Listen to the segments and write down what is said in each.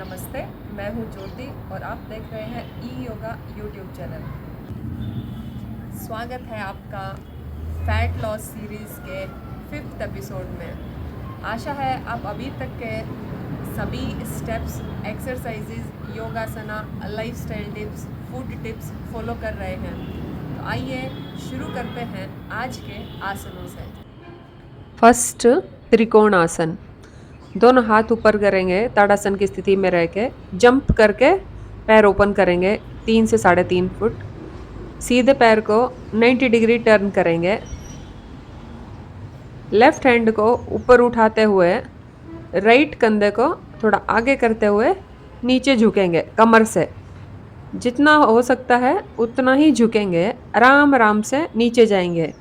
नमस्ते, मैं हूँ ज्योति और आप देख रहे हैं ई योगा यूट्यूब चैनल। स्वागत है आपका फैट लॉस सीरीज़ के 5th एपिसोड में। आशा है आप अभी तक के सभी स्टेप्स, एक्सरसाइजेज, योगासना, lifestyle tips, food tips follow कर रहे हैं। तो आइए शुरू करते हैं आज के आसनों से। फर्स्ट त्रिकोण आसन। दोनों हाथ ऊपर करेंगे ताड़ासन की स्थिति में रह के, जंप करके पैर ओपन करेंगे 3 से 3.5 फुट। सीधे पैर को 90 डिग्री टर्न करेंगे। लेफ्ट हैंड को ऊपर उठाते हुए राइट कंधे को थोड़ा आगे करते हुए नीचे झुकेंगे। कमर से जितना हो सकता है उतना ही झुकेंगे। आराम आराम से नीचे जाएंगे।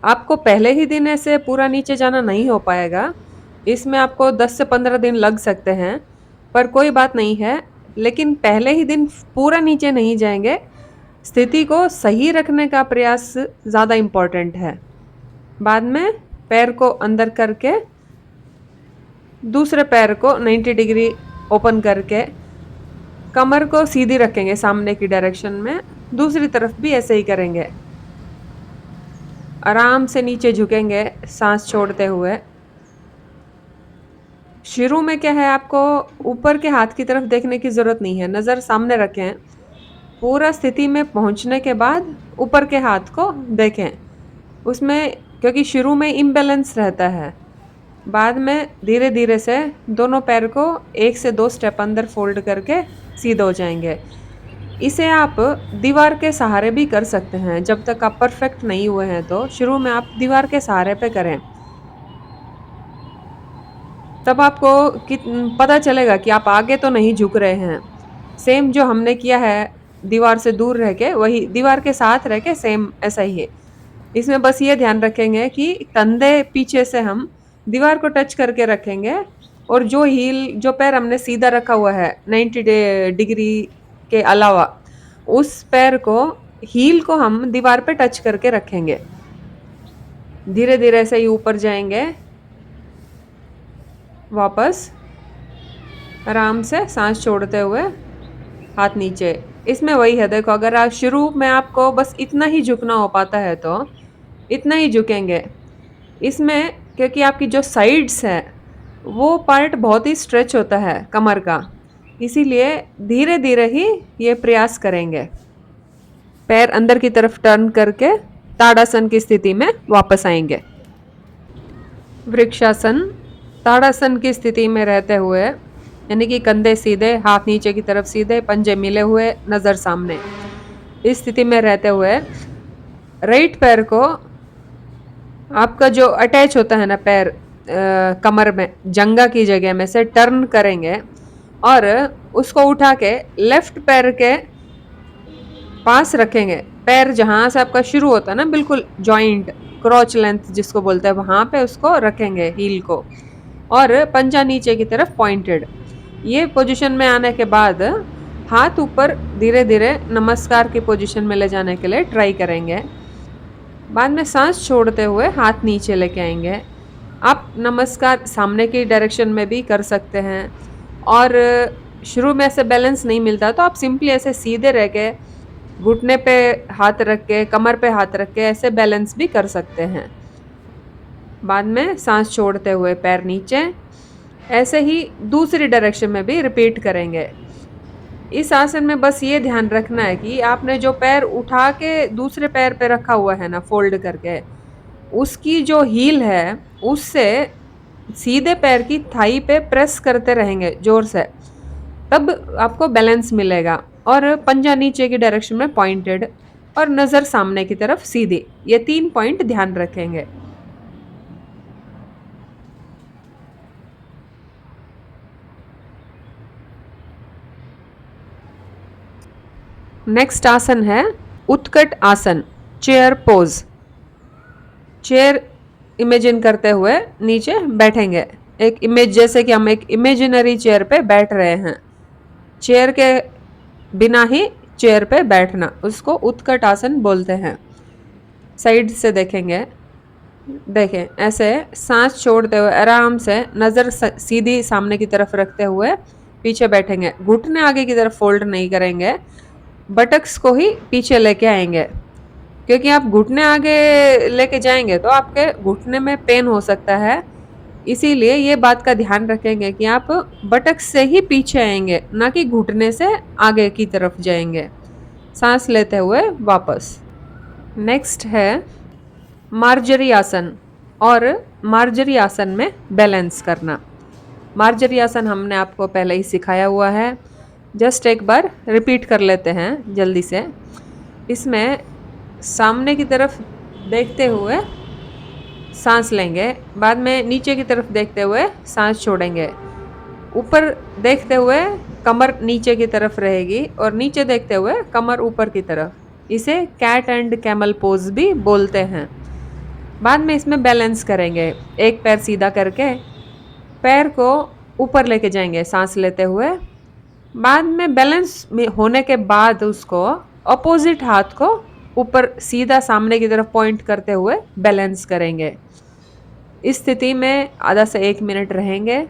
आपको पहले ही दिन ऐसे पूरा नीचे जाना नहीं हो पाएगा। इसमें आपको 10 से 15 दिन लग सकते हैं, पर कोई बात नहीं है। लेकिन पहले ही दिन पूरा नीचे नहीं जाएंगे। स्थिति को सही रखने का प्रयास ज़्यादा इम्पोर्टेंट है। बाद में पैर को अंदर करके दूसरे पैर को 90 डिग्री ओपन करके कमर को सीधी रखेंगे सामने की डायरेक्शन में। दूसरी तरफ भी ऐसे ही करेंगे। आराम से नीचे झुकेंगे सांस छोड़ते हुए। शुरू में क्या है, आपको ऊपर के हाथ की तरफ देखने की ज़रूरत नहीं है। नज़र सामने रखें। पूरा स्थिति में पहुंचने के बाद ऊपर के हाथ को देखें। उसमें क्योंकि शुरू में इम्बैलेंस रहता है, बाद में धीरे धीरे से दोनों पैर को 1 से 2 स्टेप अंदर फोल्ड करके सीधे हो जाएंगे। इसे आप दीवार के सहारे भी कर सकते हैं। जब तक आप परफेक्ट नहीं हुए हैं तो शुरू में आप दीवार के सहारे पे करें। तब आपको पता चलेगा कि आप आगे तो नहीं झुक रहे हैं। सेम जो हमने किया है दीवार से दूर रह के, वही दीवार के साथ रह के सेम ऐसा ही है। इसमें बस ये ध्यान रखेंगे कि कंधे पीछे से हम दीवार को टच करके रखेंगे, और जो पैर हमने सीधा रखा हुआ है 90 डिग्री के अलावा, उस पैर को हील को हम दीवार पे टच करके रखेंगे। धीरे धीरे से ही ऊपर जाएंगे। वापस आराम से सांस छोड़ते हुए हाथ नीचे। इसमें वही है, देखो अगर आप शुरू में आपको बस इतना ही झुकना हो पाता है तो इतना ही झुकेंगे। इसमें क्योंकि आपकी जो साइड्स है वो पार्ट बहुत ही स्ट्रेच होता है कमर का, इसीलिए धीरे धीरे ही ये प्रयास करेंगे। पैर अंदर की तरफ टर्न करके ताड़ासन की स्थिति में वापस आएंगे। वृक्षासन। ताड़ासन की स्थिति में रहते हुए, यानी कि कंधे सीधे, हाथ नीचे की तरफ सीधे, पंजे मिले हुए, नज़र सामने, इस स्थिति में रहते हुए राइट पैर को आपका जो अटैच होता है ना पैर कमर में जंगा की जगह में से टर्न करेंगे और उसको उठा के लेफ्ट पैर के पास रखेंगे। पैर जहाँ से आपका शुरू होता है ना, बिल्कुल जॉइंट क्रॉच लेंथ जिसको बोलते हैं, वहाँ पे उसको रखेंगे हील को, और पंजा नीचे की तरफ पॉइंटेड। ये पोजीशन में आने के बाद हाथ ऊपर धीरे धीरे नमस्कार की पोजीशन में ले जाने के लिए ट्राई करेंगे। बाद में सांस छोड़ते हुए हाथ नीचे लेके आएंगे। आप नमस्कार सामने की डायरेक्शन में भी कर सकते हैं, और शुरू में ऐसे बैलेंस नहीं मिलता तो आप सिंपली ऐसे सीधे रह के घुटने पे हाथ रख के, कमर पे हाथ रख के ऐसे बैलेंस भी कर सकते हैं। बाद में सांस छोड़ते हुए पैर नीचे। ऐसे ही दूसरी डायरेक्शन में भी रिपीट करेंगे। इस आसन में बस ये ध्यान रखना है कि आपने जो पैर उठा के दूसरे पैर पे रखा हुआ है ना फोल्ड करके, उसकी जो हील है उससे सीधे पैर की थाई पे प्रेस करते रहेंगे जोर से, तब आपको बैलेंस मिलेगा। और पंजा नीचे की डायरेक्शन में पॉइंटेड और नज़र सामने की तरफ सीधी, ये 3 पॉइंट ध्यान रखेंगे। नेक्स्ट आसन है उत्कट आसन, चेयर पोज। चेयर इमेजिन करते हुए नीचे बैठेंगे। एक इमेज, जैसे कि हम एक इमेजिनरी चेयर पे बैठ रहे हैं। चेयर के बिना ही चेयर पे बैठना, उसको उत्कट आसन बोलते हैं। साइड से देखेंगे। देखें ऐसे सांस छोड़ते हुए आराम से नज़र सीधी सामने की तरफ रखते हुए पीछे बैठेंगे, घुटने आगे की तरफ फोल्ड नहीं करेंगे, बटक्स को ही पीछे लेके आएंगे, क्योंकि आप घुटने आगे लेके जाएंगे तो आपके घुटने में पेन हो सकता है। इसीलिए ये बात का ध्यान रखेंगे कि आप बटक्स से ही पीछे आएंगे, ना कि घुटने से आगे की तरफ जाएंगे। सांस लेते हुए वापस। नेक्स्ट है मार्जरी आसन, और मार्जरी आसन में बैलेंस करना। मार्जरी आसन हमने आपको पहले ही सिखाया हुआ है, जस्ट एक बार रिपीट कर लेते हैं जल्दी से। इसमें सामने की तरफ देखते हुए सांस लेंगे, बाद में नीचे की तरफ देखते हुए सांस छोड़ेंगे, ऊपर देखते हुए कमर नीचे की तरफ रहेगी और नीचे देखते हुए कमर ऊपर की तरफ। इसे कैट एंड कैमल पोज भी बोलते हैं। बाद में इसमें बैलेंस करेंगे, एक पैर सीधा करके पैर को ऊपर लेके जाएंगे सांस लेते हुए। बाद में बैलेंस होने के बाद उसको अपोजिट हाथ को ऊपर सीधा सामने की तरफ पॉइंट करते हुए बैलेंस करेंगे। इस स्थिति में आधा से 1 मिनट रहेंगे।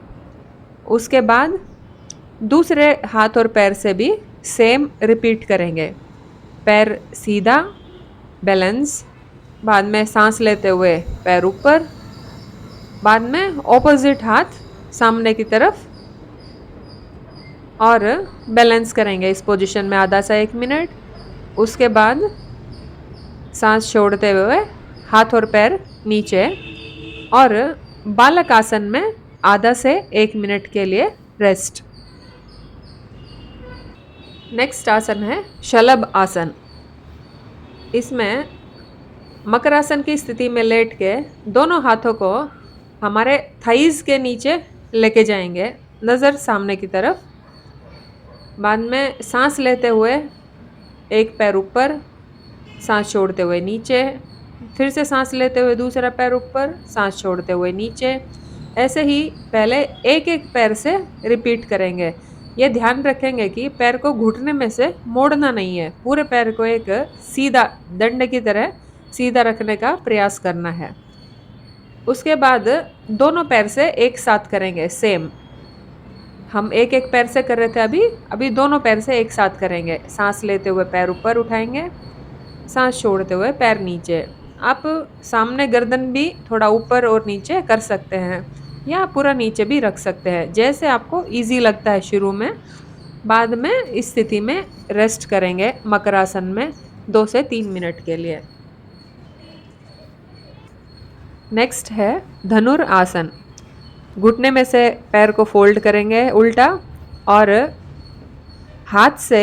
उसके बाद दूसरे हाथ और पैर से भी सेम रिपीट करेंगे। पैर सीधा, बैलेंस, बाद में सांस लेते हुए पैर ऊपर, बाद में ऑपोजिट हाथ सामने की तरफ, और बैलेंस करेंगे इस पोजीशन में आधा से 1 मिनट। उसके बाद सांस छोड़ते हुए हाथ और पैर नीचे, और बालक आसन में आधा से 1 मिनट के लिए रेस्ट। नेक्स्ट आसन है शलभ आसन। इसमें मकरासन की स्थिति में लेट के दोनों हाथों को हमारे थाइज के नीचे लेके जाएंगे, नज़र सामने की तरफ। बाद में सांस लेते हुए एक पैर ऊपर, सांस छोड़ते हुए नीचे, फिर से सांस लेते हुए दूसरा पैर ऊपर, सांस छोड़ते हुए नीचे। ऐसे ही पहले एक एक पैर से रिपीट करेंगे। ये ध्यान रखेंगे कि पैर को घुटने में से मोड़ना नहीं है, पूरे पैर को एक सीधा दंड की तरह सीधा रखने का प्रयास करना है। उसके बाद दोनों पैर से एक साथ करेंगे सेम। हम एक एक पैर से कर रहे थे, अभी दोनों पैर से एक साथ करेंगे। सांस लेते हुए पैर ऊपर उठाएंगे, सांस छोड़ते हुए पैर नीचे। आप सामने गर्दन भी थोड़ा ऊपर और नीचे कर सकते हैं, या पूरा नीचे भी रख सकते हैं, जैसे आपको इजी लगता है शुरू में। बाद में इस स्थिति में रेस्ट करेंगे मकरासन में 2 से 3 मिनट के लिए। नेक्स्ट है धनुर आसन। घुटने में से पैर को फोल्ड करेंगे उल्टा, और हाथ से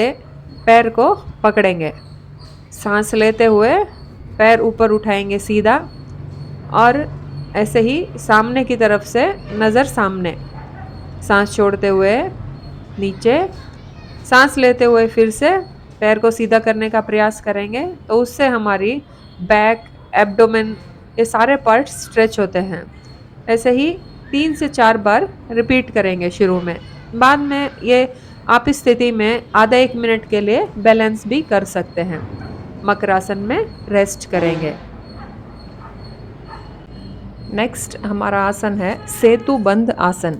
पैर को पकड़ेंगे। सांस लेते हुए पैर ऊपर उठाएंगे सीधा, और ऐसे ही सामने की तरफ से नज़र सामने। सांस छोड़ते हुए नीचे, सांस लेते हुए फिर से पैर को सीधा करने का प्रयास करेंगे, तो उससे हमारी बैक, एब्डोमेन, ये सारे पार्ट स्ट्रेच होते हैं। ऐसे ही 3 से 4 बार रिपीट करेंगे शुरू में। बाद में ये आप इस स्थिति में आधा 1 मिनट के लिए बैलेंस भी कर सकते हैं। मकरासन में रेस्ट करेंगे। नेक्स्ट हमारा आसन है सेतु बंध आसन।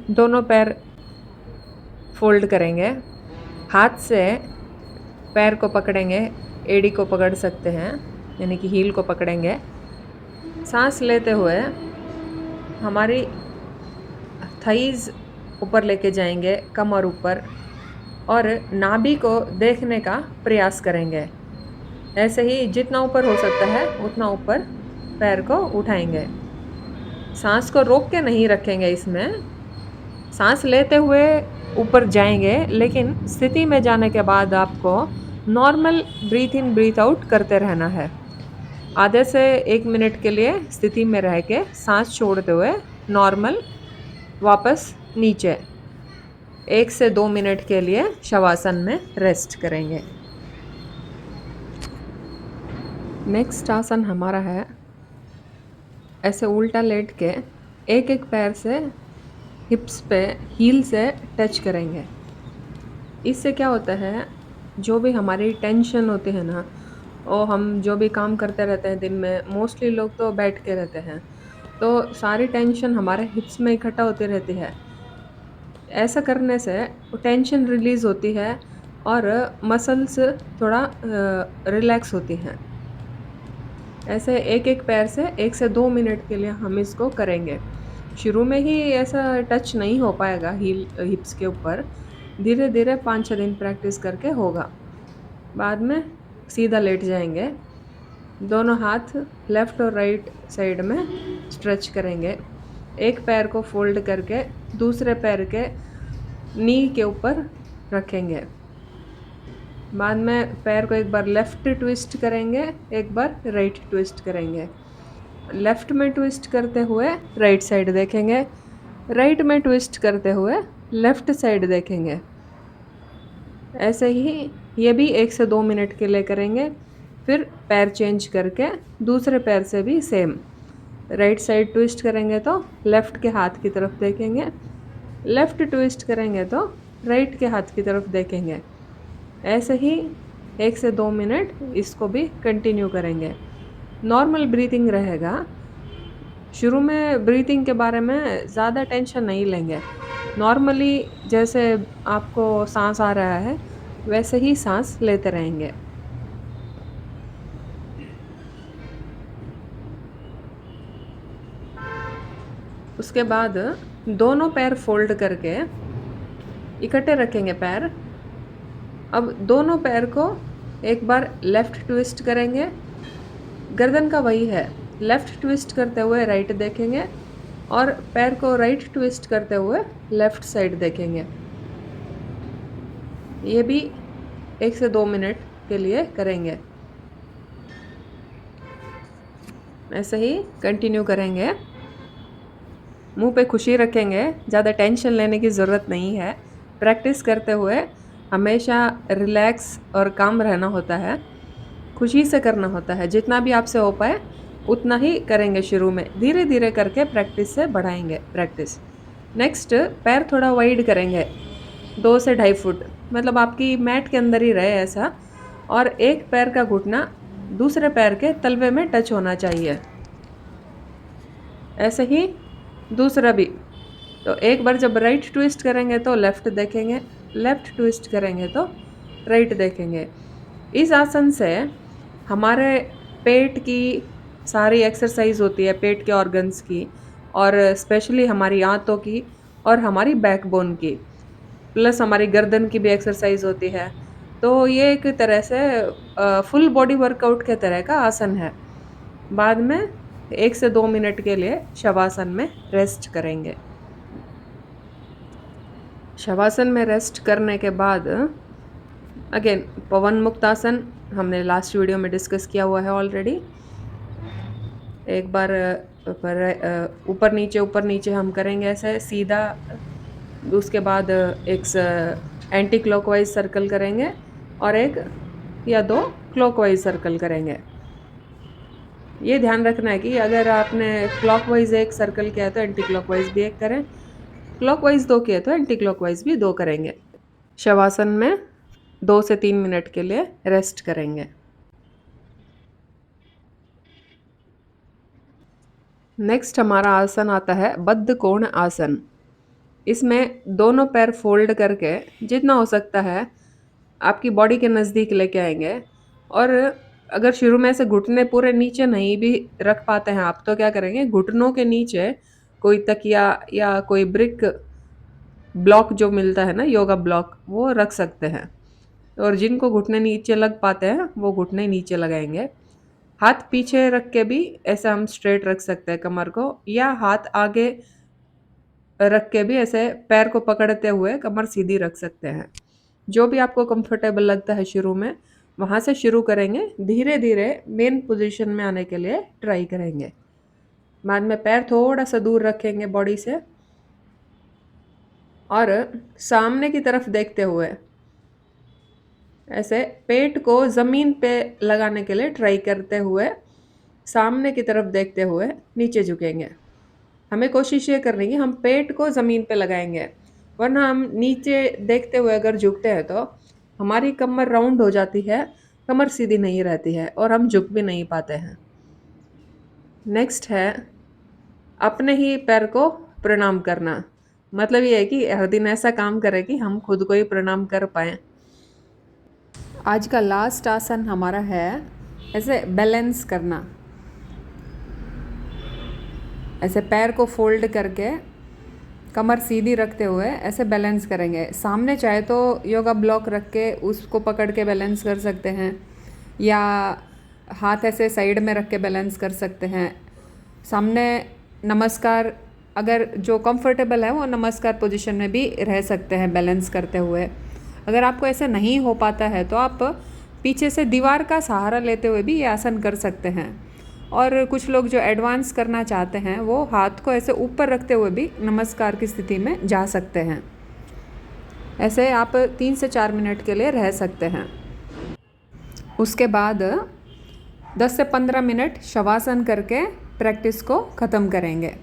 दोनों पैर फोल्ड करेंगे, हाथ से पैर को पकड़ेंगे, एड़ी को पकड़ सकते हैं, यानी कि हील को पकड़ेंगे। सांस लेते हुए हमारी थाइज ऊपर लेके जाएंगे, कमर ऊपर, और नाभि को देखने का प्रयास करेंगे। ऐसे ही जितना ऊपर हो सकता है उतना ऊपर पैर को उठाएंगे। सांस को रोक के नहीं रखेंगे, इसमें सांस लेते हुए ऊपर जाएंगे, लेकिन स्थिति में जाने के बाद आपको नॉर्मल ब्रीथ इन ब्रीथ आउट करते रहना है। आधे से 1 मिनट के लिए स्थिति में रह के सांस छोड़ते हुए नॉर्मल वापस नीचे 1 से 2 मिनट के लिए शवासन में रेस्ट करेंगे। नेक्स्ट आसन हमारा है ऐसे उल्टा लेट के एक एक पैर से हिप्स पे हील से टच करेंगे। इससे क्या होता है, जो भी हमारी टेंशन होती है ना, और हम जो भी काम करते रहते हैं दिन में, मोस्टली लोग तो बैठ के रहते हैं, तो सारी टेंशन हमारे हिप्स में इकट्ठा होती रहती है। ऐसा करने से टेंशन रिलीज़ होती है और मसल्स थोड़ा रिलैक्स होती हैं। ऐसे एक-एक पैर से 1 से 2 मिनट के लिए हम इसको करेंगे। शुरू में ही ऐसा टच नहीं हो पाएगा हिप्स के ऊपर, धीरे-धीरे 5-6 दिन प्रैक्टिस करके होगा। बाद में सीधा लेट जाएँगे, दोनों हाथ लेफ्ट और राइट साइड में स्ट्रेच करेंगे। एक पैर को फ़ोल्ड करके दूसरे पैर के नी के ऊपर रखेंगे। बाद में पैर को एक बार लेफ्ट ट्विस्ट करेंगे, एक बार राइट ट्विस्ट करेंगे। लेफ्ट में ट्विस्ट करते हुए राइट साइड देखेंगे, राइट में ट्विस्ट करते हुए लेफ्ट साइड देखेंगे। ऐसे ही ये भी 1 से 2 मिनट के लिए करेंगे। फिर पैर चेंज करके दूसरे पैर से भी सेम राइट साइड ट्विस्ट करेंगे तो लेफ्ट के हाथ की तरफ देखेंगे, लेफ्ट ट्विस्ट करेंगे तो राइट के हाथ की तरफ देखेंगे। ऐसे ही 1 से 2 मिनट इसको भी कंटिन्यू करेंगे। नॉर्मल ब्रीथिंग रहेगा। शुरू में ब्रीथिंग के बारे में ज़्यादा टेंशन नहीं लेंगे। नॉर्मली जैसे आपको साँस आ रहा है, वैसे ही साँस लेते रहेंगे। उसके बाद दोनों पैर फ़ोल्ड करके इकट्ठे रखेंगे पैर। अब दोनों पैर को एक बार लेफ़्ट ट्विस्ट करेंगे। गर्दन का वही है, लेफ़्ट ट्विस्ट करते हुए राइट देखेंगे और पैर को राइट ट्विस्ट करते हुए लेफ़्ट साइड देखेंगे। ये भी 1 से 2 मिनट के लिए करेंगे। ऐसे ही कंटिन्यू करेंगे। मुँह पे खुशी रखेंगे, ज़्यादा टेंशन लेने की ज़रूरत नहीं है। प्रैक्टिस करते हुए हमेशा रिलैक्स और काम रहना होता है। खुशी से करना होता है। जितना भी आपसे हो पाए उतना ही करेंगे शुरू में। धीरे-धीरे करके प्रैक्टिस से बढ़ाएँगे प्रैक्टिस। नेक्स्ट पैर थोड़ा वाइड करेंगे, 2 से 2.5 फुट, मतलब आपकी मैट के अंदर ही रहे ऐसा, और एक पैर का घुटना दूसरे पैर के तलवे में टच होना चाहिए। ऐसे ही दूसरा भी। तो एक बार जब राइट ट्विस्ट करेंगे तो लेफ़्ट देखेंगे, लेफ़्ट ट्विस्ट करेंगे तो राइट देखेंगे। इस आसन से हमारे पेट की सारी एक्सरसाइज होती है, पेट के ऑर्गन्स की, और स्पेशली हमारी आंतों की और हमारी बैकबोन की, प्लस हमारी गर्दन की भी एक्सरसाइज होती है। तो ये एक तरह से फुल बॉडी वर्कआउट के तरह का आसन है। बाद में 1 से 2 मिनट के लिए शवासन में रेस्ट करेंगे। शवासन में रेस्ट करने के बाद अगेन पवन मुक्त आसन हमने लास्ट वीडियो में डिस्कस किया हुआ है ऑलरेडी। एक बार ऊपर नीचे हम करेंगे ऐसे सीधा। उसके बाद एक एंटी क्लॉकवाइज सर्कल करेंगे और एक या 2 क्लॉकवाइज सर्कल करेंगे। ये ध्यान रखना है कि अगर आपने क्लॉकवाइज एक सर्कल किया है तो एंटी क्लॉकवाइज भी एक करें, क्लॉकवाइज 2 किए तो एंटी क्लॉकवाइज भी 2 करेंगे। शवासन में 2 से 3 मिनट के लिए रेस्ट करेंगे। नेक्स्ट हमारा आसन आता है बद्ध कोण आसन। इसमें दोनों पैर फोल्ड करके जितना हो सकता है आपकी बॉडी के नज़दीक लेके आएंगे, और अगर शुरू में से घुटने पूरे नीचे नहीं भी रख पाते हैं आप तो क्या करेंगे, घुटनों के नीचे कोई तकिया या कोई ब्रिक ब्लॉक जो मिलता है ना, योगा ब्लॉक, वो रख सकते हैं। और जिनको घुटने नीचे लग पाते हैं वो घुटने नीचे लगाएंगे। हाथ पीछे रख के भी ऐसे हम स्ट्रेट रख सकते हैं कमर को, या हाथ आगे रख के भी ऐसे पैर को पकड़ते हुए कमर सीधी रख सकते हैं। जो भी आपको कंफर्टेबल लगता है शुरू में वहाँ से शुरू करेंगे। धीरे धीरे मेन पोजीशन में आने के लिए ट्राई करेंगे। बाद में पैर थोड़ा सा दूर रखेंगे बॉडी से और सामने की तरफ देखते हुए ऐसे पेट को ज़मीन पे लगाने के लिए ट्राई करते हुए सामने की तरफ देखते हुए नीचे झुकेंगे। हमें कोशिश ये करनी है कि हम पेट को ज़मीन पे लगाएंगे, वरना हम नीचे देखते हुए अगर झुकते हैं तो हमारी कमर राउंड हो जाती है, कमर सीधी नहीं रहती है और हम झुक भी नहीं पाते हैं। नेक्स्ट है अपने ही पैर को प्रणाम करना। मतलब ये है कि हर दिन ऐसा काम करें कि हम खुद को ही प्रणाम कर पाएँ। आज का लास्ट आसन हमारा है ऐसे बैलेंस करना। ऐसे पैर को फोल्ड करके कमर सीधी रखते हुए ऐसे बैलेंस करेंगे। सामने चाहे तो योगा ब्लॉक रख के उसको पकड़ के बैलेंस कर सकते हैं, या हाथ ऐसे साइड में रख के बैलेंस कर सकते हैं। सामने नमस्कार, अगर जो कंफर्टेबल है वो नमस्कार पोजीशन में भी रह सकते हैं बैलेंस करते हुए। अगर आपको ऐसे नहीं हो पाता है तो आप पीछे से दीवार का सहारा लेते हुए भी ये आसन कर सकते हैं। और कुछ लोग जो एडवांस करना चाहते हैं वो हाथ को ऐसे ऊपर रखते हुए भी नमस्कार की स्थिति में जा सकते हैं। ऐसे आप 3 से 4 मिनट के लिए रह सकते हैं। उसके बाद 10 से 15 मिनट शवासन करके प्रैक्टिस को ख़त्म करेंगे।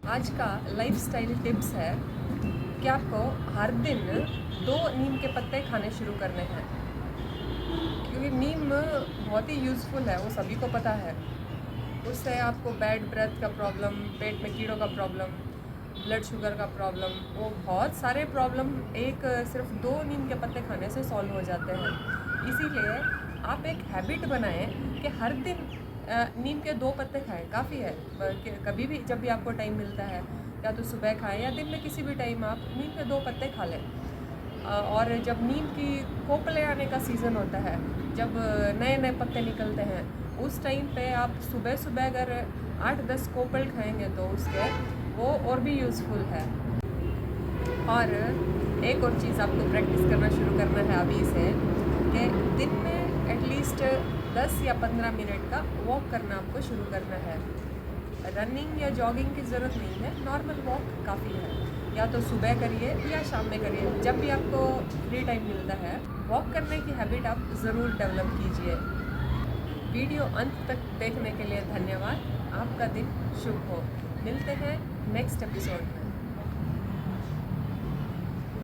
आज का लाइफस्टाइल टिप्स है कि आपको हर दिन 2 नीम के पत्ते खाने शुरू करने हैं, क्योंकि नीम बहुत ही यूज़फुल है, वो सभी को पता है। उससे आपको बैड ब्रेथ का प्रॉब्लम, पेट में कीड़ों का प्रॉब्लम, ब्लड शुगर का प्रॉब्लम, वो बहुत सारे प्रॉब्लम एक सिर्फ 2 नीम के पत्ते खाने से सॉल्व हो जाते हैं। इसीलिए आप एक हैबिट बनाएं कि हर दिन नीम के 2 पत्ते खाएं, काफ़ी है। कभी भी जब भी आपको टाइम मिलता है, या तो सुबह खाएं या दिन में किसी भी टाइम आप नीम के 2 पत्ते खा लें। और जब नीम की कोपले आने का सीज़न होता है, जब नए नए पत्ते निकलते हैं, उस टाइम पे आप सुबह सुबह अगर 8-10 कोपल खाएंगे तो उसके वो और भी यूज़फुल है। और एक और चीज़ आपको प्रैक्टिस करना शुरू करना है अभी से, कि दिन में एटलीस्ट 10 या 15 मिनट का वॉक करना आपको शुरू करना है। रनिंग या जॉगिंग की ज़रूरत नहीं है, नॉर्मल वॉक काफ़ी है। या तो सुबह करिए या शाम में करिए, जब भी आपको फ्री टाइम मिलता है वॉक करने की हैबिट आप ज़रूर डेवलप कीजिए। वीडियो अंत तक देखने के लिए धन्यवाद। आपका दिन शुभ हो। मिलते हैं नेक्स्ट एपिसोड में।